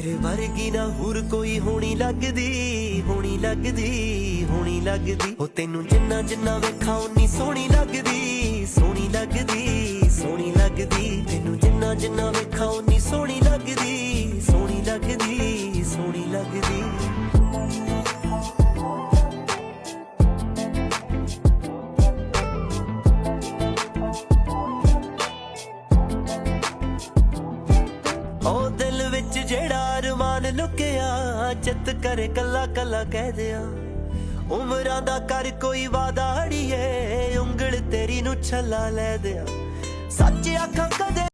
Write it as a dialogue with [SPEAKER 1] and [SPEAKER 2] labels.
[SPEAKER 1] तेरे वर्गी ना हुर कोई होनी लगदी, होनी लगदी, होनी लगदी। ओ तेनू जिन्ना जिन्ना वेखा उन्नी सोहनी लगदी, सोहनी लगदी, सोहनी लगदी। तेनू जिन्ना जिन्ना वेखा उन्नी सोहनी लगदी, सोहनी लगदी, सोहनी लगदी। ओ दिल विच जेड़ा अरमान लुकिया, चित करे कला कला कह दिया। उमरां दा कर कोई वादा अड़िए, उंगल तेरी नू छला लै दिया। सच आखां कदे